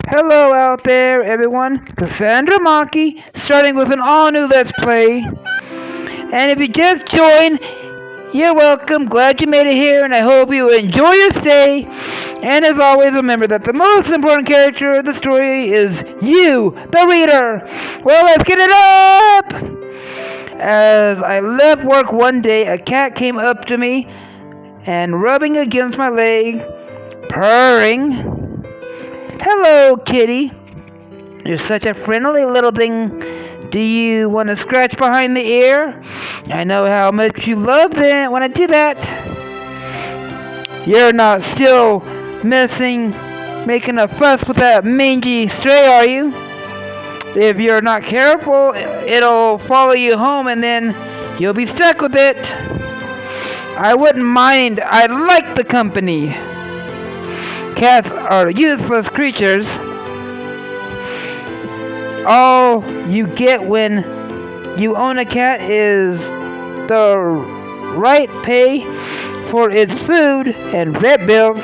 Hello out there, everyone. Cassandra Monkey, starting with an all-new Let's Play. And if you just joined, you're welcome. Glad you made it here, and I hope you enjoy your stay. And as always, remember that the most important character of the story is you, the reader. Well, let's get it up! As I left work one day, a cat came up to me and rubbing against my leg, purring. Hello, kitty. You're such a friendly little thing. Do you want to scratch behind the ear? I know how much you love it when I do that. You're not still making a fuss with that mangy stray, are you? If you're not careful, it'll follow you home and then you'll be stuck with it. I wouldn't mind. I like the company. Cats are useless creatures. All you get when you own a cat is the right pay for its food and vet bills.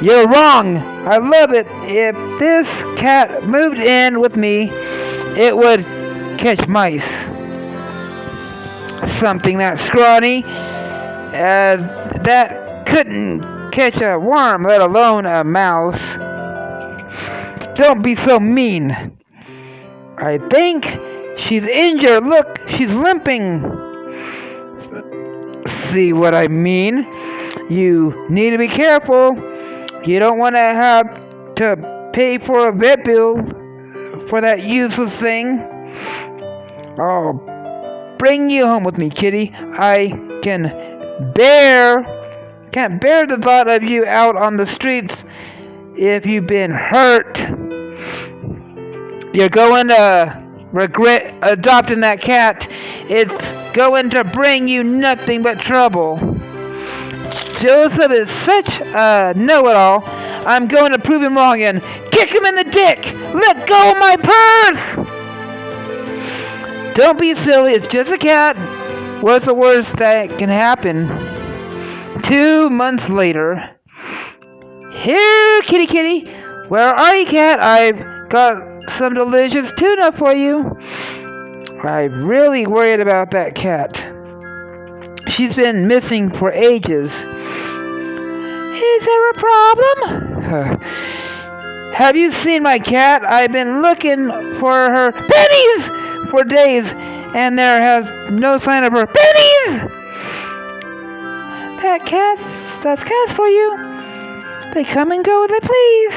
You're wrong. I love it. If this cat moved in with me, it would catch mice. Something that scrawny that couldn't catch a worm, let alone a mouse. Don't be so mean. I think she's injured. Look, she's limping. See what I mean? You need to be careful. You don't want to have to pay for a vet bill for that useless thing. I'll bring you home with me, kitty. I can't bear the thought of you out on the streets if you've been hurt. You're going to regret adopting that cat. It's going to bring you nothing but trouble. Joseph is such a know-it-all. I'm going to prove him wrong and kick him in the dick. Let go of my purse. Don't be silly. It's just a cat. What's the worst that can happen? 2 months later. Here, kitty kitty. Where are you, cat? I've got some delicious tuna for you. I'm really worried about that cat. She's been missing for ages. Is there a problem? Have you seen my cat? I've been looking for her pennies for days, and there has no sign of her pennies. That's cats for you. They come and go as they please.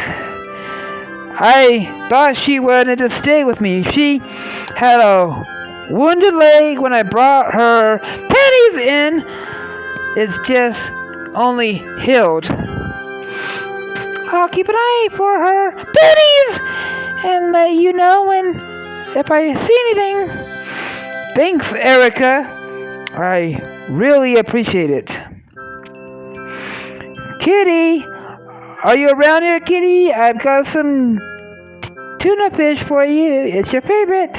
I thought she wanted to stay with me. She had a wounded leg when I brought her pennies in. It's just only healed. I'll keep an eye for her pennies and let you know if I see anything. Thanks, Erica. I really appreciate it. Kitty, are you around here, kitty? I've got some tuna fish for you. It's your favorite.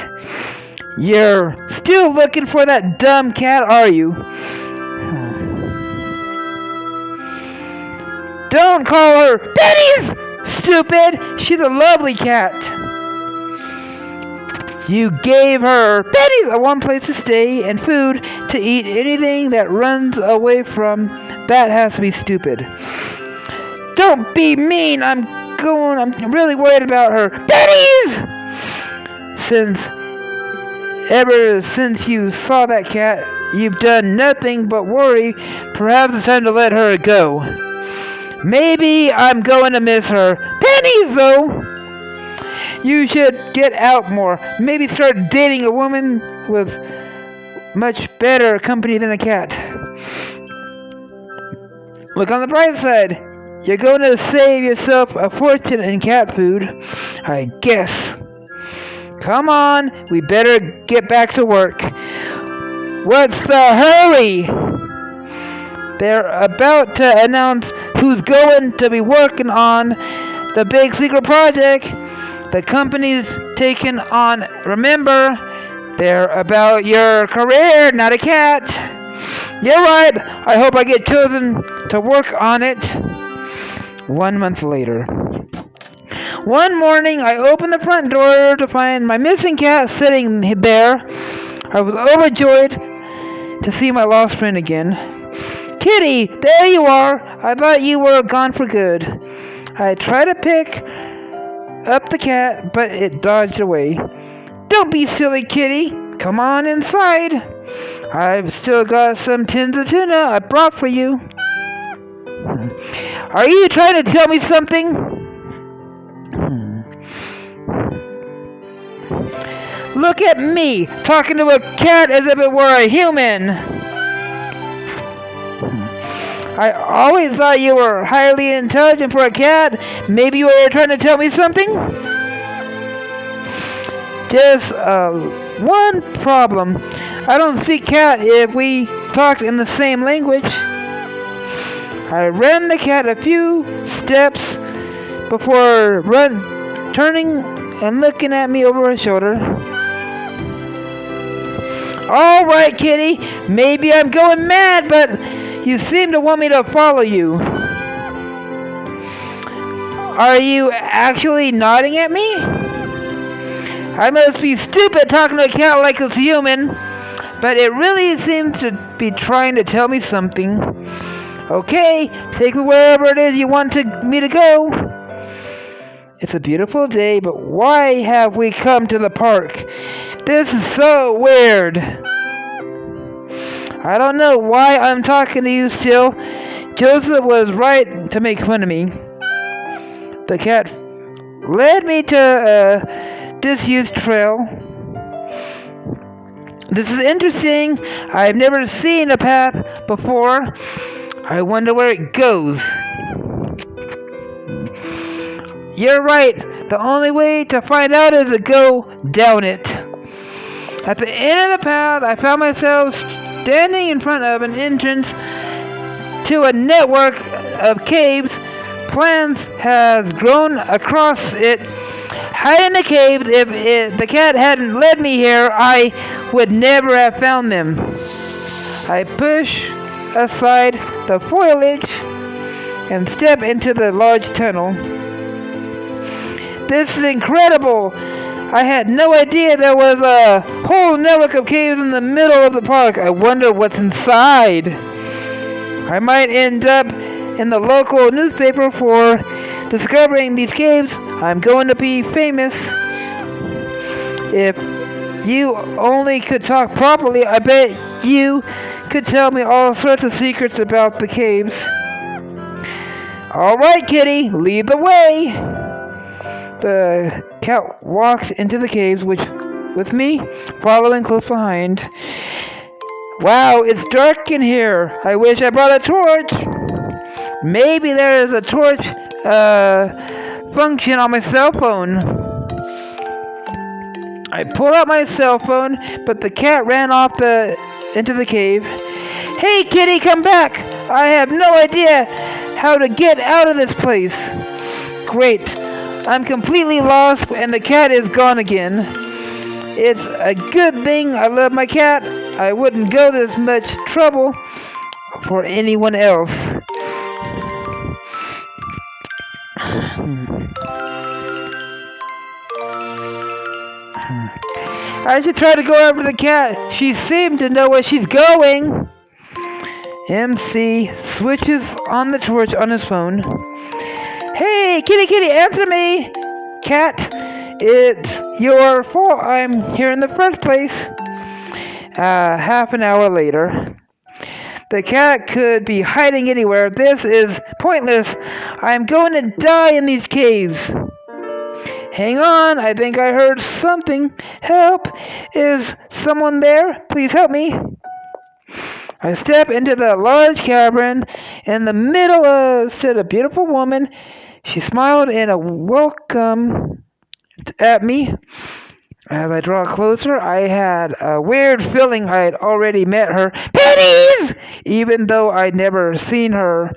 You're still looking for that dumb cat, are you? Don't call her pennies, stupid. She's a lovely cat. You gave her pennies, a warm place to stay, and food to eat. Anything that runs away from that has to be stupid. Don't be mean. I'm really worried about her pennies. Ever since you saw that cat, you've done nothing but worry. Perhaps it's time to let her go. Maybe I'm going to miss her pennies, though. You should get out more. Maybe start dating a woman with much better company than a cat. Look on the bright side. You're going to save yourself a fortune in cat food, I guess. Come on, we better get back to work. What's the hurry? They're about to announce who's going to be working on the big secret project the company's taken on. Remember, they're about your career, not a cat. You're right. I hope I get chosen to work on it. 1 month later. One morning, I opened the front door to find my missing cat sitting there. I was overjoyed to see my lost friend again. Kitty, there you are. I thought you were gone for good. I tried to pick up the cat, but it dodged away. Don't be silly, Kitty. Come on inside. I've still got some tins of tuna I brought for you. Are you trying to tell me something? Look at me, talking to a cat as if it were a human. I always thought you were highly intelligent for a cat. Maybe you were trying to tell me something? Just one problem. I don't speak cat if we talked in the same language. I ran the cat a few steps before turning and looking at me over her shoulder. All right, Kitty. Maybe I'm going mad, but you seem to want me to follow you. Are you actually nodding at me? I must be stupid talking to a cat like it's human, but it really seems to be trying to tell me something. Okay, take me wherever it is you want me to go. It's a beautiful day, but why have we come to the park? This is so weird. I don't know why I'm talking to you still. Joseph was right to make fun of me. The cat led me to a disused trail. This is interesting. I've never seen a path before. I wonder where it goes. You're right. The only way to find out is to go down it. At the end of the path, I found myself standing in front of an entrance to a network of caves. Plants has grown across it. Hiding in the caves, if the cat hadn't led me here, I would never have found them. I push aside the foliage and step into the large tunnel. This is incredible. I had no idea there was a whole network of caves in the middle of the park. I wonder what's inside. I might end up in the local newspaper for discovering these caves. I'm going to be famous. If you only could talk properly, I bet you could tell me all sorts of secrets about the caves. All right, Kitty, lead the way. The cat walks into the caves, with me following close behind. Wow, it's dark in here. I wish I brought a torch. Maybe there is a torch function on my cell phone. I pull out my cell phone, but the cat ran off into the cave. Hey, Kitty, come back. I have no idea how to get out of this place. Great. I'm completely lost, and the cat is gone again. It's a good thing I love my cat. I wouldn't go this much trouble for anyone else. I should try to go over to the cat. She seemed to know where she's going. MC switches on the torch on his phone. Hey, kitty, answer me! Cat, it's your fault I'm here in the first place. Half an hour later. The cat could be hiding anywhere. This is pointless. I'm going to die in these caves. Hang on, I think I heard something. Help! Is someone there? Please help me. I step into the large cavern. In the middle stood a beautiful woman. She smiled in a welcome at me. As I draw closer, I had a weird feeling I had already met her. Pennies! Even though I'd never seen her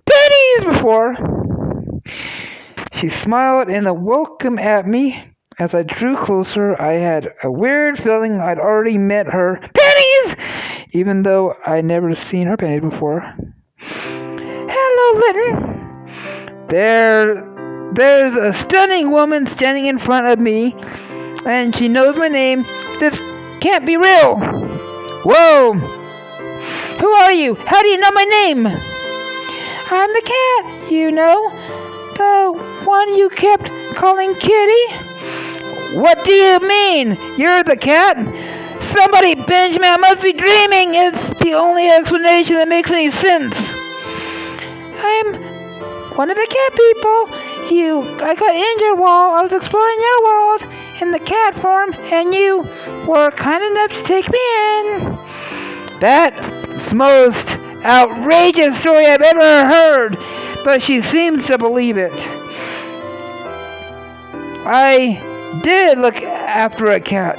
pennies before. She smiled in a welcome at me. As I drew closer, I had a weird feeling I'd already met her pennies! even though I never seen her panties before. Hello, Litten. There's a stunning woman standing in front of me, and she knows my name. This can't be real. Whoa! Who are you? How do you know my name? I'm the cat, you know. The one you kept calling Kitty. What do you mean? You're the cat? Somebody binge me, I must be dreaming. It's the only explanation that makes any sense. I'm one of the cat people. I got injured while I was exploring your world in the cat form, and you were kind enough to take me in. That's the most outrageous story I've ever heard, but she seems to believe it. I did look after a cat.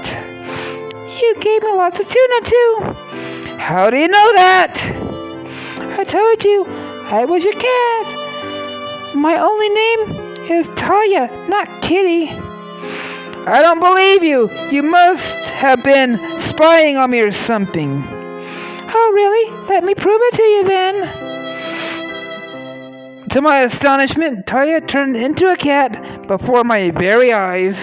You gave me lots of tuna too. How do you know that? I told you I was your cat. My only name is Talia, not Kitty. I don't believe you. You must have been spying on me or something. Oh, really? Let me prove it to you then. To my astonishment, Talia turned into a cat before my very eyes.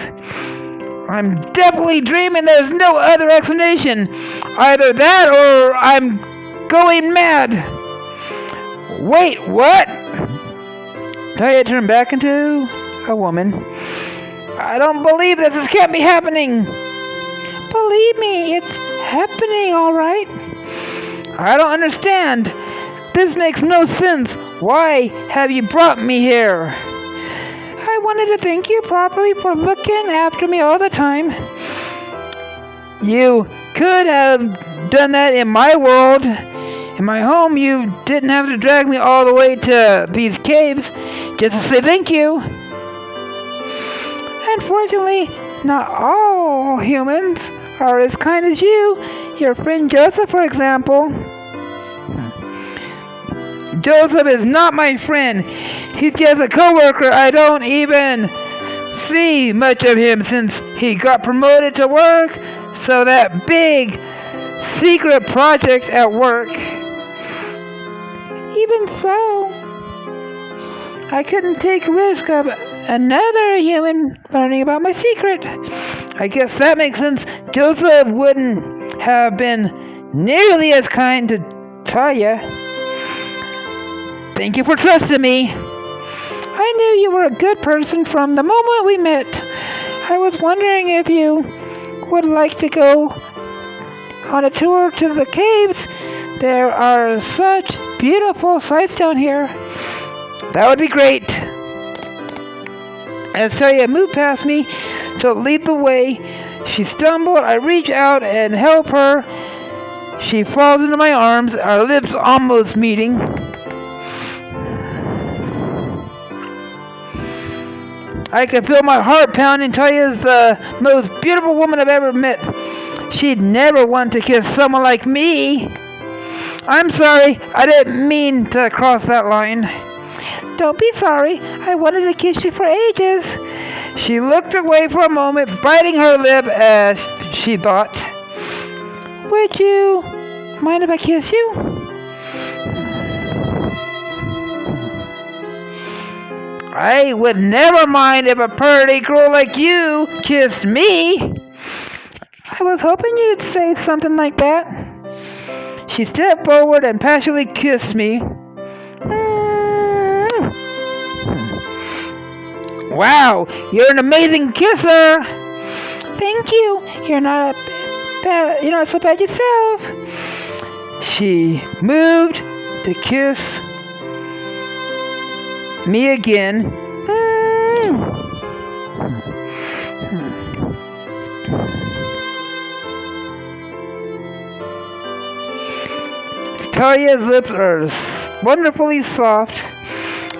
I'm definitely dreaming. There's no other explanation. Either that or I'm going mad. Wait, what? Talia turned back into a woman. I don't believe this. This can't be happening. Believe me, it's happening, all right. I don't understand. This makes no sense. Why have you brought me here? I wanted to thank you properly for looking after me all the time. You could have done that in my world. In my home, you didn't have to drag me all the way to these caves just to say thank you. Unfortunately, not all humans are as kind as you. Your friend Joseph, for example. Joseph is not my friend. He's just a coworker. I don't even see much of him since he got promoted to work. So that big secret project at work. Even so, I couldn't take risk of another human learning about my secret. I guess that makes sense. Joseph wouldn't have been nearly as kind to Talia. Thank you for trusting me. I knew you were a good person from the moment we met. I was wondering if you would like to go on a tour to the caves. There are such beautiful sights down here. That would be great. As Talia moved past me to lead the way, she stumbled. I reach out and help her. She falls into my arms, our lips almost meeting. I can feel my heart pounding. Talia's the most beautiful woman I've ever met. She'd never want to kiss someone like me. I'm sorry, I didn't mean to cross that line. Don't be sorry. I wanted to kiss you for ages. She looked away for a moment, biting her lip as she thought. Would you mind if I kiss you? I would never mind if a pretty girl like you kissed me. I was hoping you'd say something like that. She stepped forward and passionately kissed me. Wow, you're an amazing kisser. Thank you. You're not so bad yourself. She moved to kiss me again. Talia's lips are wonderfully soft.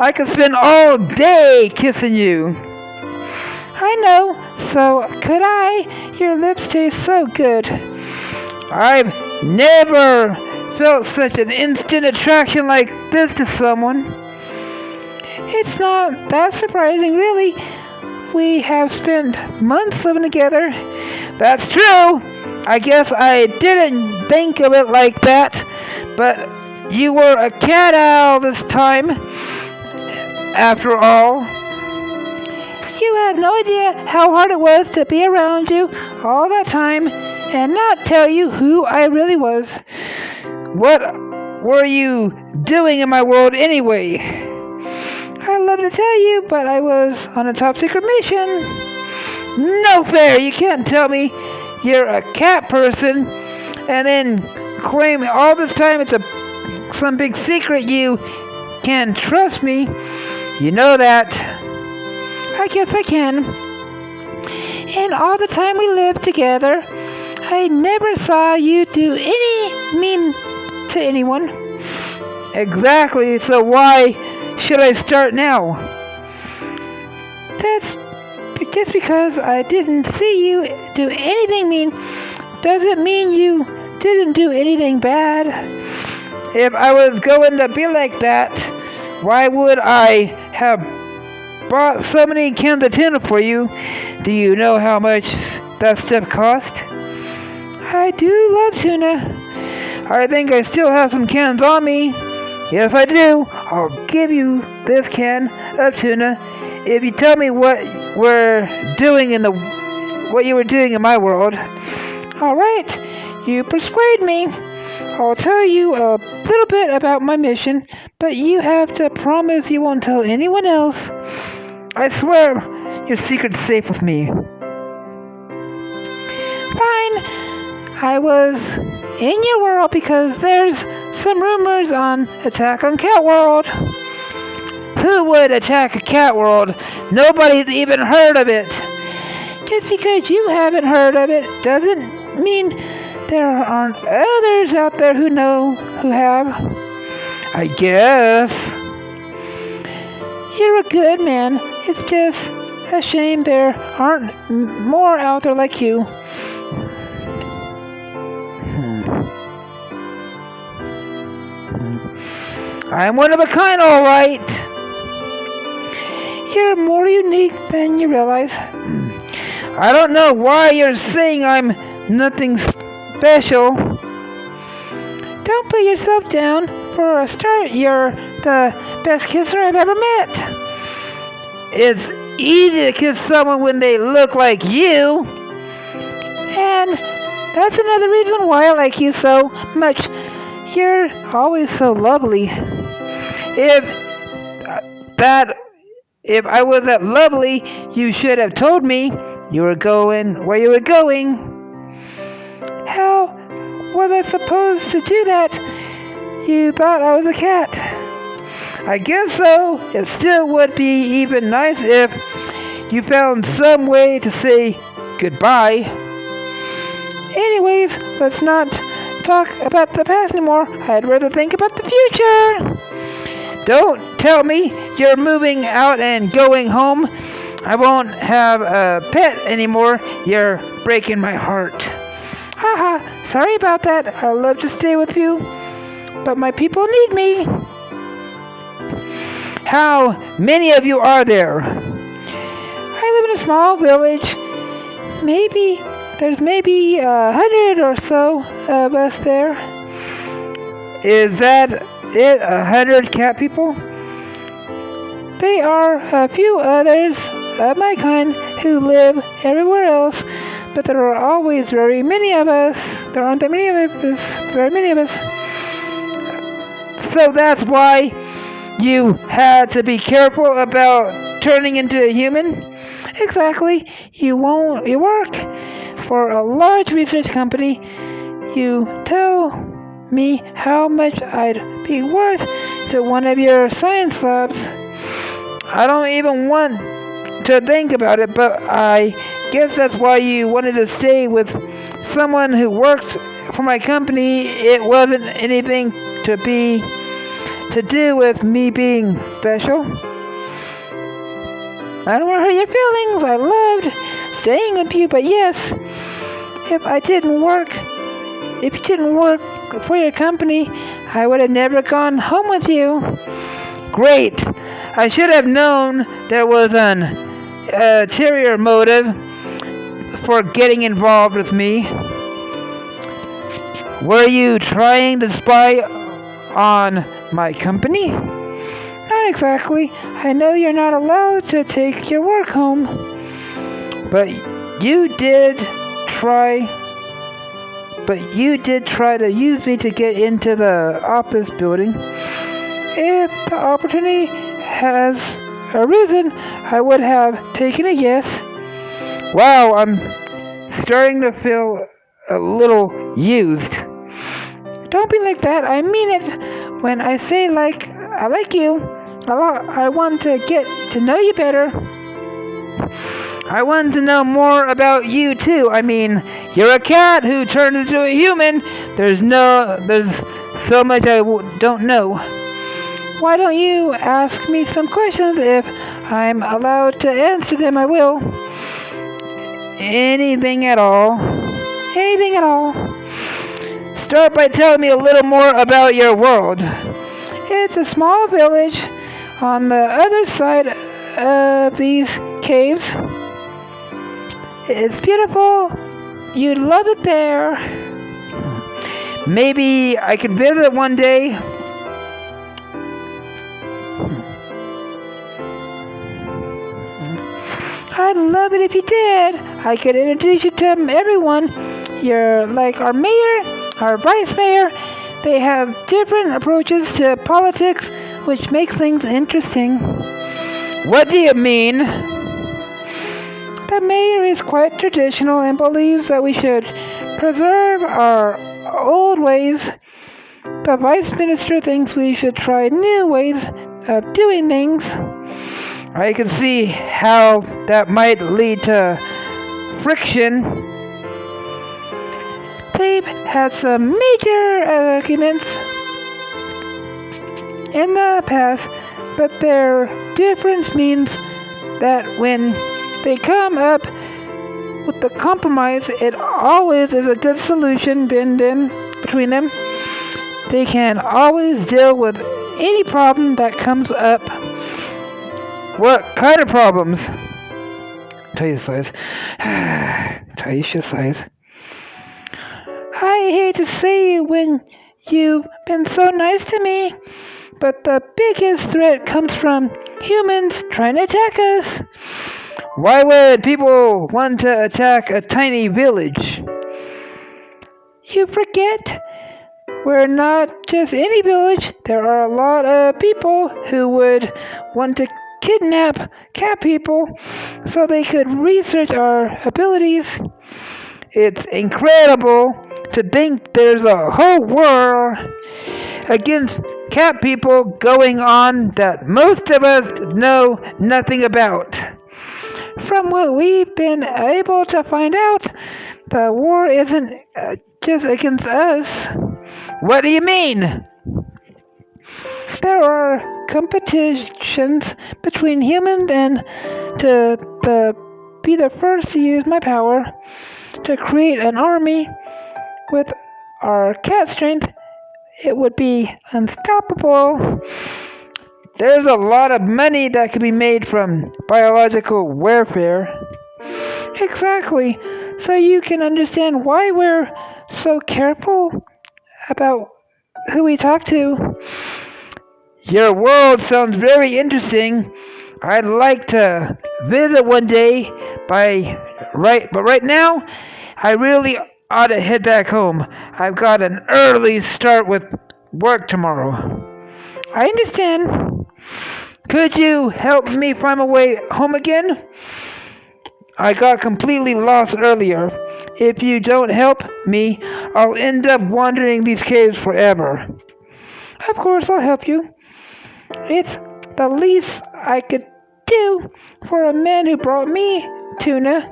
I could spend all day kissing you. I know, so could I. Your lips taste so good. I've never felt such an instant attraction like this to someone. It's not that surprising, really. We have spent months living together. That's true. I guess I didn't think of it like that, but you were a cat owl this time, after all. You have no idea how hard it was to be around you all that time and not tell you who I really was. What were you doing in my world anyway? I'd love to tell you, but I was on a top secret mission. No fair! You can't tell me you're a cat person and then claim all this time it's some big secret you can trust me. You know that. I guess I can. And all the time we lived together, I never saw you do any mean to anyone. Exactly, so why should I start now? That's just because I didn't see you do anything mean doesn't mean you didn't do anything bad. If I was going to be like that, why would I have bought so many cans of tuna for you? Do you know how much that stuff cost? I do love tuna. I think I still have some cans on me. Yes, I do. I'll give you this can of tuna if you tell me what you were doing in my world. All right, you persuade me. I'll tell you a little bit about my mission, but you have to promise you won't tell anyone else. I swear your secret's safe with me. Fine. I was in your world because there's some rumors on Attack on Cat World. Who would attack a cat world? Nobody's even heard of it. Just because you haven't heard of it doesn't mean there aren't others out there who have. I guess. You're a good man. It's just a shame there aren't more out there like you. I'm one of a kind, all right. You're more unique than you realize. I don't know why you're saying I'm nothing special. Don't put yourself down. For a start, you're the best kisser I've ever met. It's easy to kiss someone when they look like you. And that's another reason why I like you so much. You're always so lovely. If I was that lovely, you should have told me you were going where you were going. How was I supposed to do that? You thought I was a cat. I guess so. It still would be even nice if you found some way to say goodbye. Anyways, let's not talk about the past anymore. I'd rather think about the future. Don't tell me you're moving out and going home. I won't have a pet anymore. You're breaking my heart. Haha, sorry about that. I'd love to stay with you, but my people need me. How many of you are there? I live in a small village. There's maybe 100 or so of us there. Is that it? 100 cat people? There are a few others of my kind who live everywhere else, but there are always very many of us. There aren't that many of us, very many of us. So that's why you had to be careful about turning into a human? Exactly. You work for a large research company. You tell me how much I'd be worth to one of your science labs. I don't even want to think about it, but I guess that's why you wanted to stay with someone who works for my company. It wasn't anything to do with me being special. I don't want to hurt your feelings. I loved staying with you, but yes, if you didn't work for your company, I would have never gone home with you. Great. I should have known there was an ulterior motive for getting involved with me. Were you trying to spy on my company? Not exactly. I know you're not allowed to take your work home. But you did try you did try to use me to get into the office building. If the opportunity has arisen, I would have taken it, yes. Wow, I'm starting to feel a little used. Don't be like that. I mean it. When I say I like you a lot, I want to get to know you better. I want to know more about you too. I mean, you're a cat who turned into a human. There's so much I don't know. Why don't you ask me some questions? If I'm allowed to answer them, I will. Anything at all. Anything at all. Start by telling me a little more about your world. It's a small village on the other side of these caves. It's beautiful. You'd love it there. Maybe I could visit one day. I'd love it if you did. I could introduce you to everyone. You're like our mayor, our vice mayor. They have different approaches to politics, which makes things interesting. What do you mean? The mayor is quite traditional and believes that we should preserve our old ways. The vice minister thinks we should try new ways of doing things. I can see how that might lead to friction. They've had some major arguments in the past, but their difference means that when they come up with the compromise, it always is a good solution between them. They can always deal with any problem that comes up. What kind of problems? Taisha sighs. I hate to say it when you've been so nice to me, but the biggest threat comes from humans trying to attack us. Why would people want to attack a tiny village? You forget, we're not just any village. There are a lot of people who would want to kidnap cat people so they could research our abilities. It's incredible to think there's a whole war against cat people going on that most of us know nothing about. From what we've been able to find out, the war isn't just against us. What do you mean? There are competitions between humans, and to be the first to use my power to create an army with our cat strength, it would be unstoppable. There's a lot of money that can be made from biological warfare. Exactly. So you can understand why we're so careful about who we talk to. Your world sounds very interesting. I'd like to visit one day, but right now, I really ought to head back home. I've got an early start with work tomorrow. I understand. Could you help me find my way home again? I got completely lost earlier. If you don't help me, I'll end up wandering these caves forever. Of course, I'll help you. It's the least I could do for a man who brought me tuna.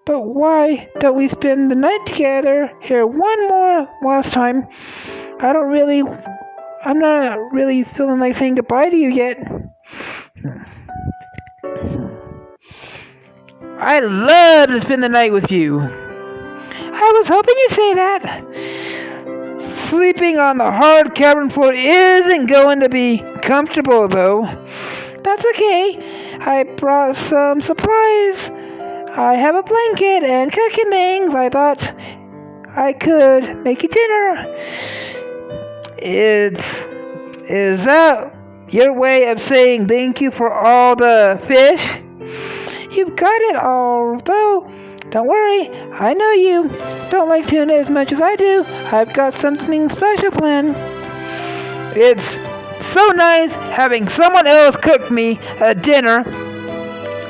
But why don't we spend the night together here one more last time? I'm not really feeling like saying goodbye to you yet. I'd love to spend the night with you. I was hoping you'd say that. Sleeping on the hard cabin floor isn't going to be comfortable, though. That's okay. I brought some supplies. I have a blanket and cooking things. I thought I could make you dinner. Is that your way of saying thank you for all the fish? You've got it all, though. Don't worry, I know you don't like tuna as much as I do. I've got something special planned. It's so nice having someone else cook me a dinner.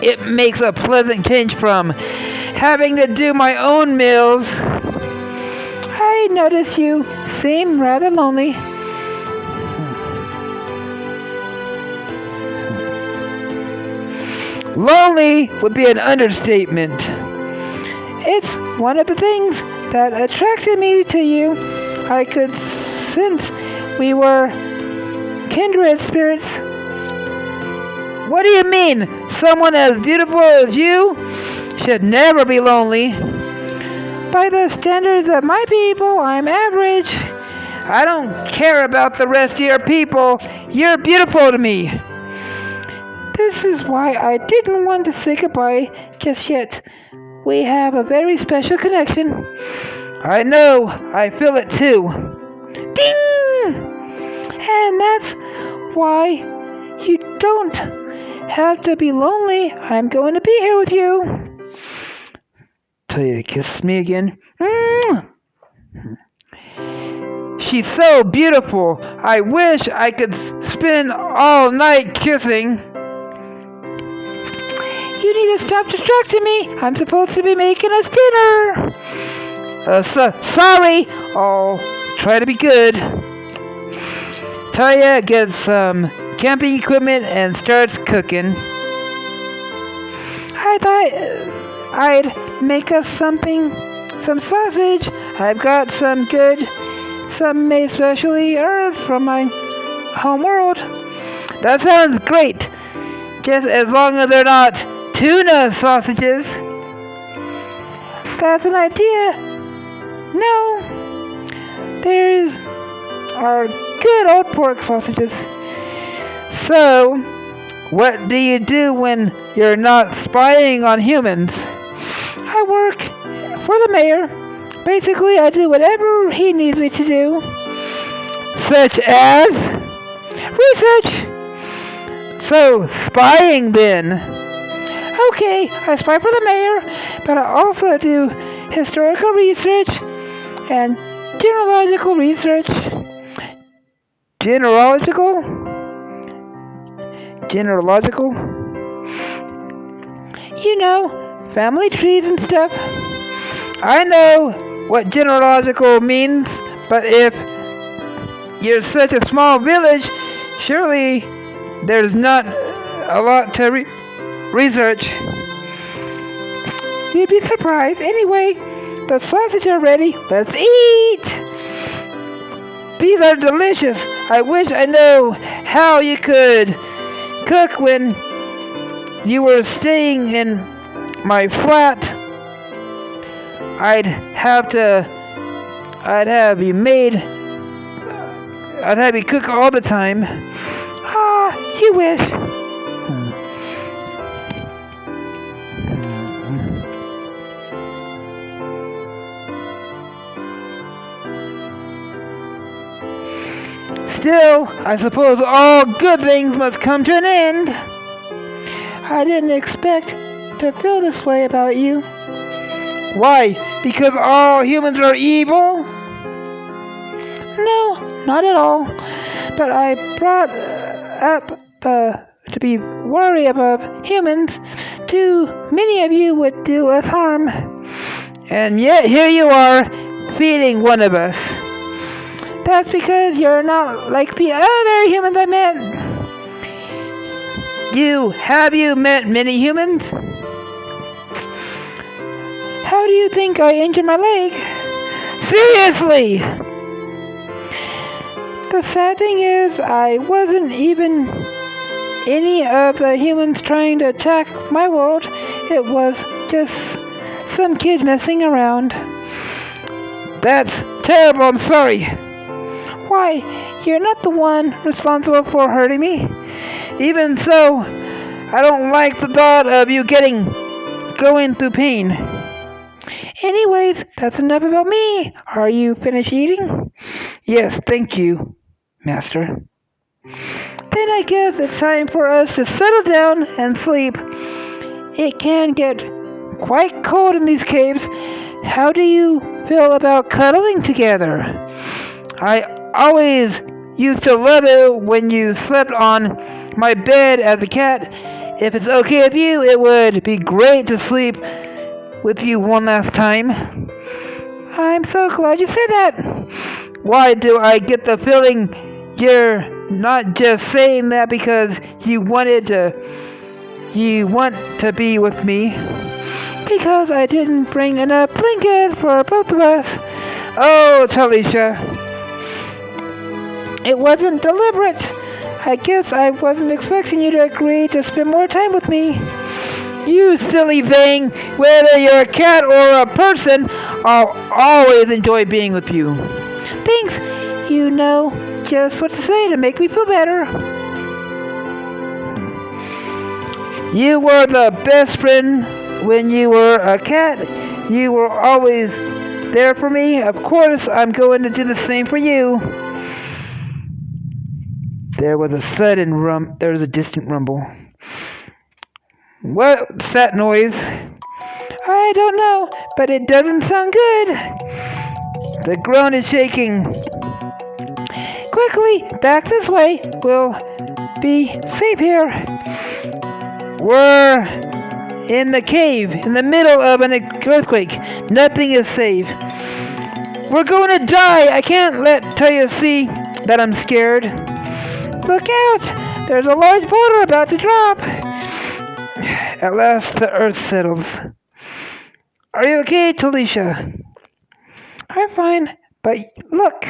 It makes a pleasant change from having to do my own meals. I notice you seem rather lonely. Lonely would be an understatement. It's one of the things that attracted me to you. I could sense we were kindred spirits. What do you mean? Someone as beautiful as you should never be lonely. By the standards of my people, I'm average. I don't care about the rest of your people. You're beautiful to me. This is why I didn't want to say goodbye just yet. We have a very special connection. I know, I feel it too. Ding! And that's why you don't have to be lonely. I'm going to be here with you. Tell you to kiss me again. She's so beautiful. I wish I could spend all night kissing. You need to stop distracting me. I'm supposed to be making us dinner. Sorry. I'll try to be good. Taya gets some camping equipment and starts cooking. I thought I'd make us some sausage. I've got some made specially from my home world. That sounds great. Just as long as they're not tuna sausages. That's an idea. No, there's our good old pork sausages. So, what do you do when you're not spying on humans? I work for the mayor. Basically, I do whatever he needs me to do. Such as research. So, spying then. Okay, I spy for the mayor, but I also do historical research and genealogical research. Genealogical? You know, family trees and stuff. I know what genealogical means, but if you're such a small village, surely there's not a lot to research. You'd be surprised. Anyway, the sausages are ready. Let's eat! These are delicious. I wish I know how you could cook when you were staying in my flat. I'd have you cook all the time. Ah, you wish. Still, I suppose all good things must come to an end. I didn't expect to feel this way about you. Why? Because all humans are evil? No, not at all. But I brought up to be worried about humans. Too many of you would do us harm. And yet here you are, feeding one of us. That's because you're not like the other humans I met. Have you met many humans? How do you think I injured my leg? Seriously! The sad thing is, I wasn't even any of the humans trying to attack my world. It was just some kid messing around. That's terrible, I'm sorry. Why, you're not the one responsible for hurting me. Even so, I don't like the thought of you going through pain. Anyways, that's enough about me. Are you finished eating? Yes, thank you, Master. Then I guess it's time for us to settle down and sleep. It can get quite cold in these caves. How do you feel about cuddling together? I always used to love it when you slept on my bed as a cat. If it's okay with you, it would be great to sleep with you one last time. I'm so glad you said that. Why do I get the feeling you're not just saying that because you want to be with me? Because I didn't bring enough blankets for both of us. Oh, Talisha, it wasn't deliberate. I guess I wasn't expecting you to agree to spend more time with me. You silly thing, whether you're a cat or a person, I'll always enjoy being with you. Thanks. You know just what to say to make me feel better. You were the best friend when you were a cat. You were always there for me. Of course, I'm going to do the same for you. There was a distant rumble. What's that noise? I don't know, but it doesn't sound good. The ground is shaking. Quickly, back this way. We'll be safe here. We're in the cave, in the middle of an earthquake. Nothing is safe. We're going to die. I can't let Taya see that I'm scared. Look out! There's a large boulder about to drop. At last, the earth settles. Are you okay, Talisha? I'm fine, but look.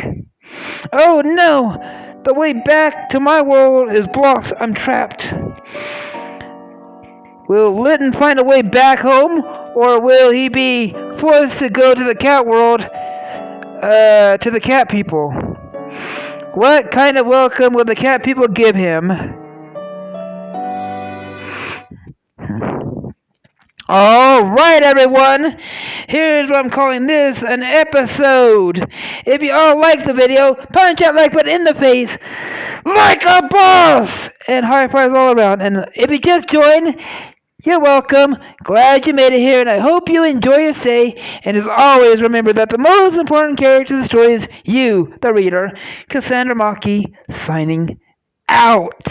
Oh no! The way back to my world is blocked. I'm trapped. Will Litten find a way back home, or will he be forced to go to the cat world, to the cat people? What kind of welcome will the cat people give him? Alright, everyone. Here's what I'm calling this an episode. If you all like the video, punch that like button in the face like a boss! And high fives all around. And if you just joined, you're welcome. Glad you made it here, and I hope you enjoy your stay. And as always, remember that the most important character of the story is you, the reader. Cassandra Maki, signing out.